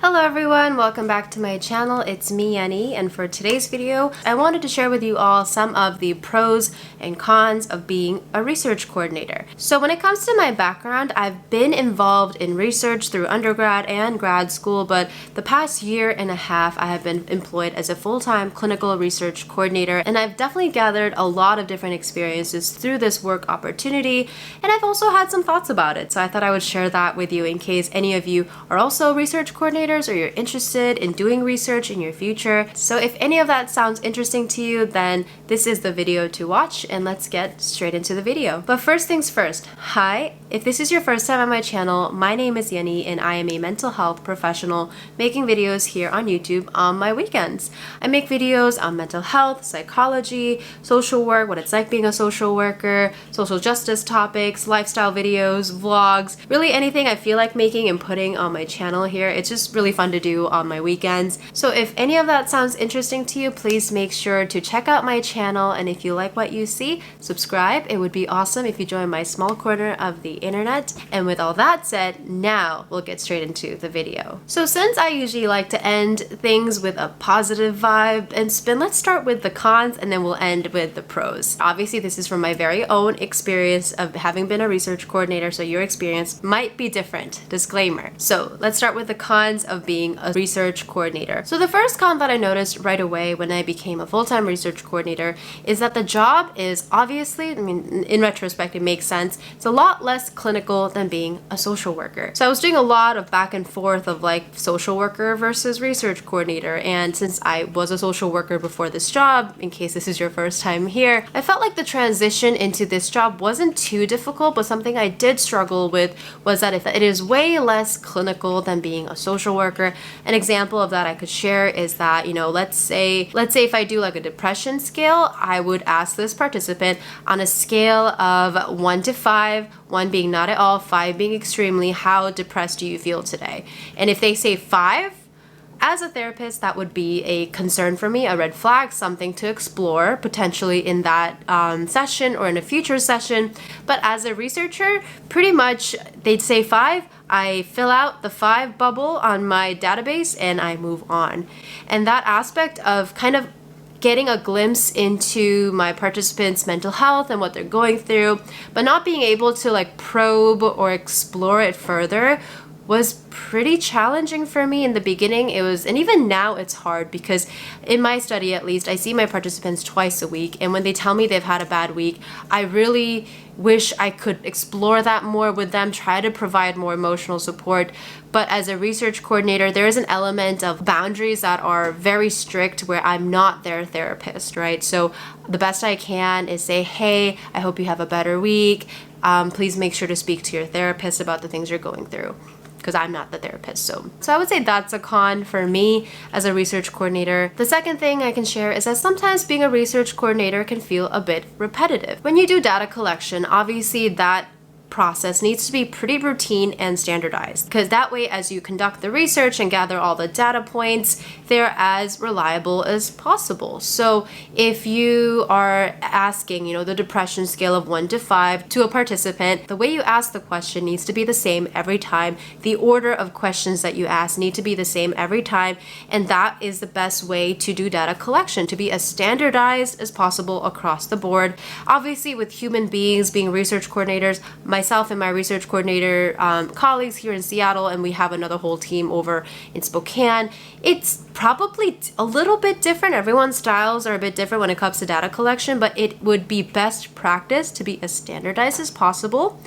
Hello everyone, welcome back to my channel. It's me, Yeonni, and for today's video, I wanted to share with you all some of the pros and cons of being a research coordinator. So when it comes to my background, I've been involved in research through undergrad and grad school, but the past year and a half, I have been employed as a full-time clinical research coordinator, and I've definitely gathered a lot of different experiences through this work opportunity, and I've also had some thoughts about it. So I thought I would share that with you in case any of you are also research coordinators or you're interested in doing research in your future. So if any of that sounds interesting to you, then this is the video to watch, and let's get straight into the video. But first things first, hi. If this is your first time on my channel, my name is Yeonni and I am a mental health professional making videos here on YouTube on my weekends. I make videos on mental health, psychology, social work, what it's like being a social worker, social justice topics, lifestyle videos, vlogs, really anything I feel like making and putting on my channel here. It's just really fun to do on my weekends. So if any of that sounds interesting to you, please make sure to check out my channel, and if you like what you see, subscribe. It would be awesome if you join my small corner of the internet. And with all that said, now we'll get straight into the video. So since I usually like to end things with a positive vibe and spin, let's start with the cons and then we'll end with the pros. Obviously, this is from my very own experience of having been a research coordinator, so your experience might be different. Disclaimer. So let's start with the cons of being a research coordinator. So the first con that I noticed right away when I became a full-time research coordinator is that the job is obviously, in retrospect, it makes sense. It's a lot less clinical than being a social worker. So I was doing a lot of back and forth of like social worker versus research coordinator. And since I was a social worker before this job, in case this is your first time here, I felt like the transition into this job wasn't too difficult, but something I did struggle with was that it is way less clinical than being a social worker. An example of that I could share is that, let's say if I do like a depression scale, I would ask this participant on a scale of 1 to 5, 1 being not at all, 5 being extremely, how depressed do you feel today? And if they say 5, as a therapist, that would be a concern for me, a red flag, something to explore potentially in that session or in a future session. But as a researcher, pretty much they'd say 5, I fill out the 5 bubble on my database and I move on. And that aspect of kind of getting a glimpse into my participants' mental health and what they're going through, but not being able to like probe or explore it further was pretty challenging for me in the beginning. And even now it's hard because in my study, at least, I see my participants twice a week, and when they tell me they've had a bad week, I really wish I could explore that more with them, try to provide more emotional support. But as a research coordinator, there is an element of boundaries that are very strict where I'm not their therapist, right? So the best I can is say, hey, I hope you have a better week. Please make sure to speak to your therapist about the things you're going through, because I'm not the therapist. So I would say that's a con for me as a research coordinator. The second thing I can share is that sometimes being a research coordinator can feel a bit repetitive. When you do data collection, obviously that process needs to be pretty routine and standardized, because that way as you conduct the research and gather all the data points, they're as reliable as possible. So if you are asking, the depression scale of 1 to 5 to a participant, the way you ask the question needs to be the same every time. The order of questions that you ask need to be the same every time, and that is the best way to do data collection, to be as standardized as possible across the board. Obviously, with human beings being research coordinators, myself and my research coordinator colleagues here in Seattle, and we have another whole team over in Spokane, it's probably a little bit different. Everyone's styles are a bit different when it comes to data collection, but it would be best practice to be as standardized as possible.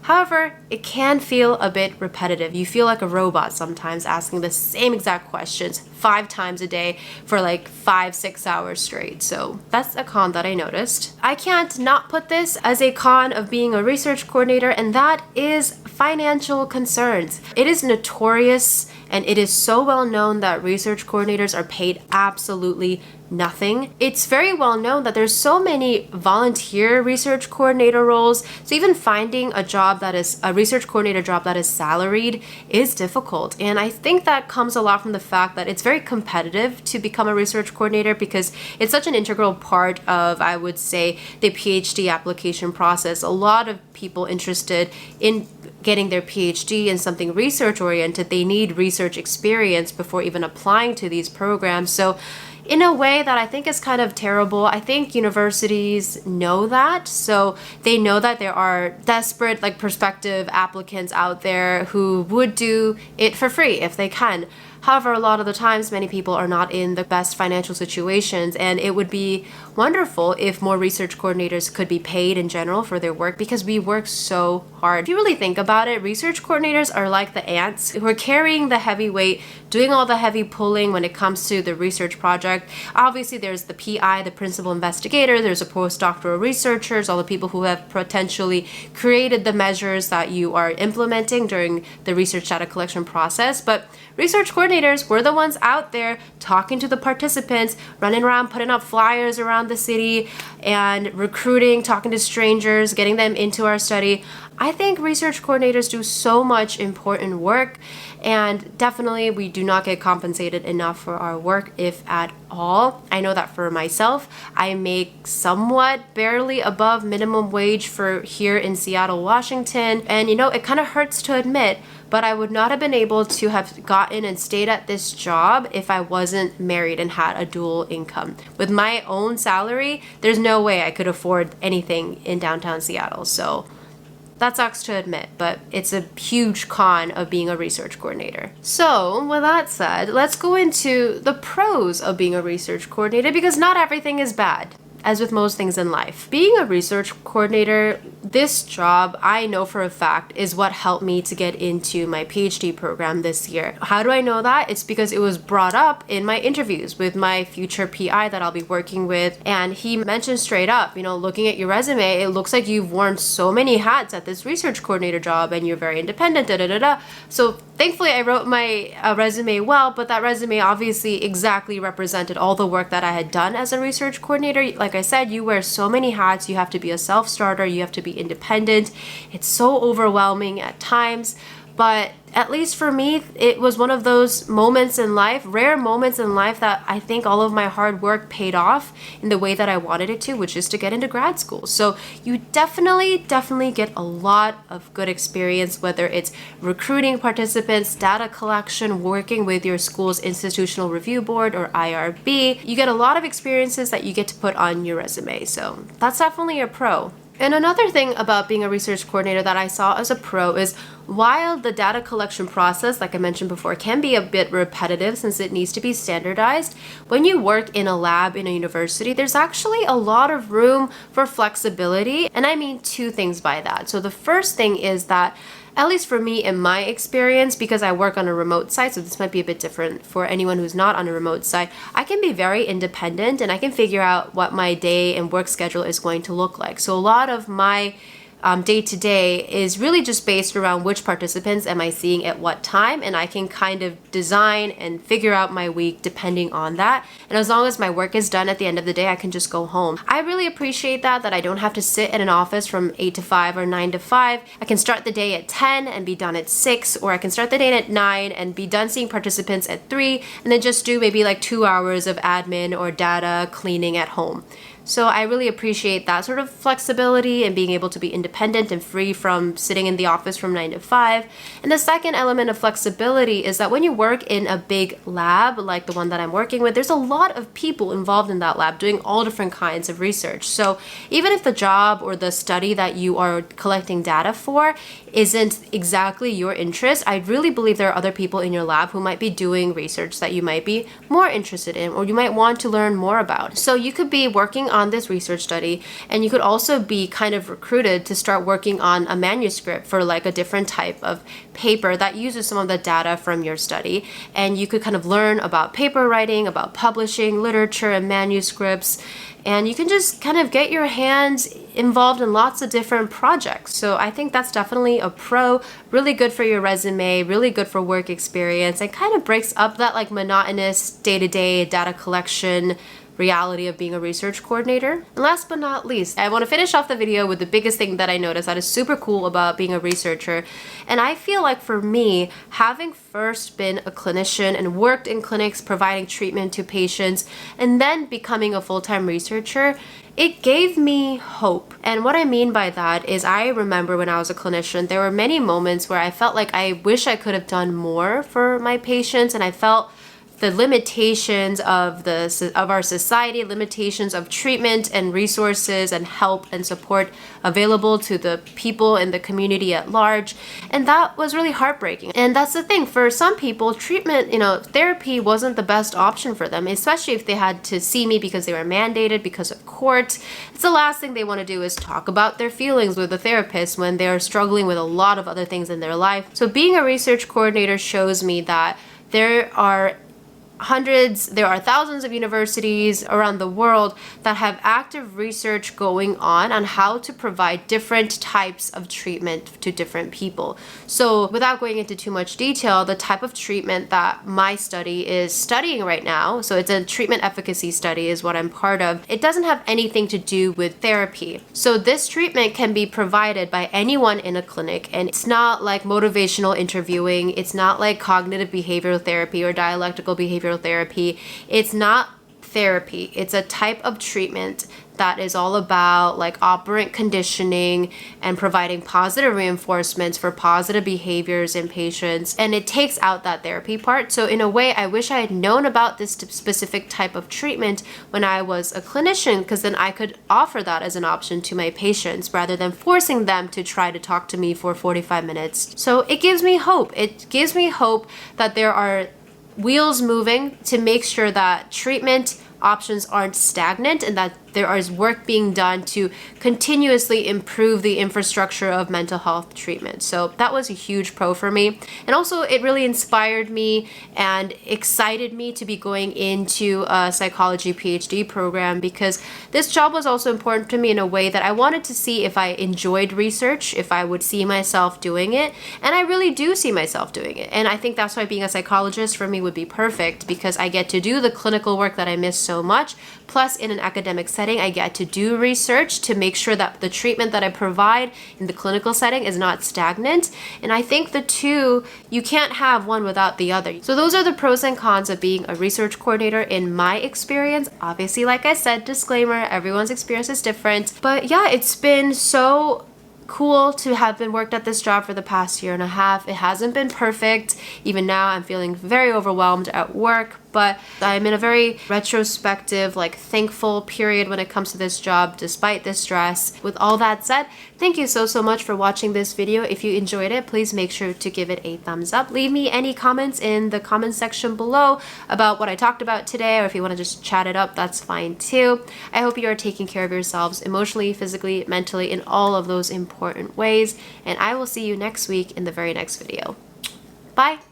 However, it can feel a bit repetitive. You feel like a robot sometimes asking the same exact questions 5 times a day for like 5-6 hours straight. So that's a con that I noticed. I can't not put this as a con of being a research coordinator, and that is financial concerns. It is notorious and it is so well known that research coordinators are paid absolutely nothing. It's very well known that there's so many volunteer research coordinator roles, so even finding a job that is a research coordinator job that is salaried is difficult. And I think that comes a lot from the fact that it's very competitive to become a research coordinator, because it's such an integral part of, I would say, the PhD application process. A lot of people interested in getting their PhD in something research oriented, they need research experience before even applying to these programs. So in a way that I think is kind of terrible. I think universities know that. So they know that there are desperate, like, prospective applicants out there who would do it for free if they can. However, a lot of the times, many people are not in the best financial situations, and it would be wonderful if more research coordinators could be paid in general for their work, because we work so hard. If you really think about it, research coordinators are like the ants who are carrying the heavy weight, doing all the heavy pulling when it comes to the research project. Obviously, there's the PI, the principal investigator, there's the postdoctoral researchers, all the people who have potentially created the measures that you are implementing during the research data collection process. But research coordinators were the ones out there talking to the participants, running around, putting up flyers around the city, and recruiting, talking to strangers, getting them into our study. I think research coordinators do so much important work, and definitely we do not get compensated enough for our work, if at all. I know that for myself. I make somewhat barely above minimum wage for here in Seattle, Washington, and it kind of hurts to admit, but I would not have been able to have gotten and stayed at this job if I wasn't married and had a dual income. With my own salary, there's no way I could afford anything in downtown Seattle. So that sucks to admit, but it's a huge con of being a research coordinator. So with that said, let's go into the pros of being a research coordinator, because not everything is bad. As with most things in life, being a research coordinator, this job, I know for a fact, is what helped me to get into my PhD program this year. How do I know that? It's because it was brought up in my interviews with my future PI that I'll be working with, and he mentioned straight up, looking at your resume, it looks like you've worn so many hats at this research coordinator job and you're very independent, da da da da. So thankfully I wrote my resume well, but that resume obviously exactly represented all the work that I had done as a research coordinator. Like I said, you wear so many hats, you have to be a self-starter, you have to be independent. It's so overwhelming at times, but at least for me, it was one of those moments in life, rare moments in life, that I think all of my hard work paid off in the way that I wanted it to, which is to get into grad school. So you definitely get a lot of good experience, whether it's recruiting participants, data collection, working with your school's institutional review board or IRB. You get a lot of experiences that you get to put on your resume. So that's definitely a pro. And another thing about being a research coordinator that I saw as a pro is, while the data collection process, like I mentioned before, can be a bit repetitive since it needs to be standardized, when you work in a lab in a university, there's actually a lot of room for flexibility. And I mean two things by that. So the first thing is that, at least for me in my experience, because I work on a remote site, so this might be a bit different for anyone who's not on a remote site, I can be very independent and I can figure out what my day and work schedule is going to look like. So a lot of my day-to-day is really just based around which participants am I seeing at what time, and I can kind of design and figure out my week depending on that. And as long as my work is done at the end of the day, I can just go home. I really appreciate that I don't have to sit in an office from 8 to 5 or 9 to 5. I can start the day at 10 and be done at 6, or I can start the day at 9 and be done seeing participants at 3, and then just do maybe like 2 hours of admin or data cleaning at home. So I really appreciate that sort of flexibility and being able to be independent and free from sitting in the office from 9 to 5. And the second element of flexibility is that when you work in a big lab like the one that I'm working with, there's a lot of people involved in that lab doing all different kinds of research. So even if the job or the study that you are collecting data for isn't exactly your interest, I really believe there are other people in your lab who might be doing research that you might be more interested in or you might want to learn more about. So you could be working on this research study, and you could also be kind of recruited to start working on a manuscript for like a different type of paper that uses some of the data from your study, and you could kind of learn about paper writing, about publishing, literature, and manuscripts, and you can just kind of get your hands involved in lots of different projects. So I think that's definitely a pro, really good for your resume, really good for work experience, and kind of breaks up that like monotonous day-to-day data collection reality of being a research coordinator. And last but not least, I want to finish off the video with the biggest thing that I noticed that is super cool about being a researcher. And I feel like for me, having first been a clinician and worked in clinics providing treatment to patients and then becoming a full-time researcher, it gave me hope. And what I mean by that is I remember when I was a clinician, there were many moments where I felt like I wish I could have done more for my patients, and I felt the limitations of our society, limitations of treatment and resources and help and support available to the people in the community at large. And that was really heartbreaking. And that's the thing, for some people, treatment, therapy wasn't the best option for them, especially if they had to see me because they were mandated because of court. It's the last thing they want to do is talk about their feelings with a therapist when they're struggling with a lot of other things in their life. So being a research coordinator shows me that there are thousands of universities around the world that have active research going on how to provide different types of treatment to different people. So without going into too much detail, the type of treatment that my study is studying right now, so it's a treatment efficacy study is what I'm part of, it doesn't have anything to do with therapy. So this treatment can be provided by anyone in a clinic, and it's not like motivational interviewing, it's not like cognitive behavioral therapy or dialectical behavioral therapy. It's not therapy. It's a type of treatment that is all about like operant conditioning and providing positive reinforcements for positive behaviors in patients. And it takes out that therapy part. So in a way, I wish I had known about this specific type of treatment when I was a clinician, because then I could offer that as an option to my patients rather than forcing them to try to talk to me for 45 minutes. So it gives me hope. It gives me hope that there are wheels moving to make sure that treatment options aren't stagnant and that there is work being done to continuously improve the infrastructure of mental health treatment. So that was a huge pro for me. And also it really inspired me and excited me to be going into a psychology PhD program, because this job was also important to me in a way that I wanted to see if I enjoyed research, if I would see myself doing it. And I really do see myself doing it. And I think that's why being a psychologist for me would be perfect, because I get to do the clinical work that I miss so much. Plus, in an academic setting, I get to do research to make sure that the treatment that I provide in the clinical setting is not stagnant. And I think the two, you can't have one without the other. So those are the pros and cons of being a research coordinator in my experience. Obviously, like I said, disclaimer, everyone's experience is different. But yeah, it's been so cool to have been worked at this job for the past year and a half. It hasn't been perfect. Even now, I'm feeling very overwhelmed at work, but I'm in a very retrospective, thankful period when it comes to this job, despite the stress. With all that said, thank you so much for watching this video. If you enjoyed it, please make sure to give it a thumbs up. Leave me any comments in the comment section below about what I talked about today, or if you want to just chat it up, that's fine too. I hope you are taking care of yourselves emotionally, physically, mentally, in all of those important ways, and I will see you next week in the very next video. Bye!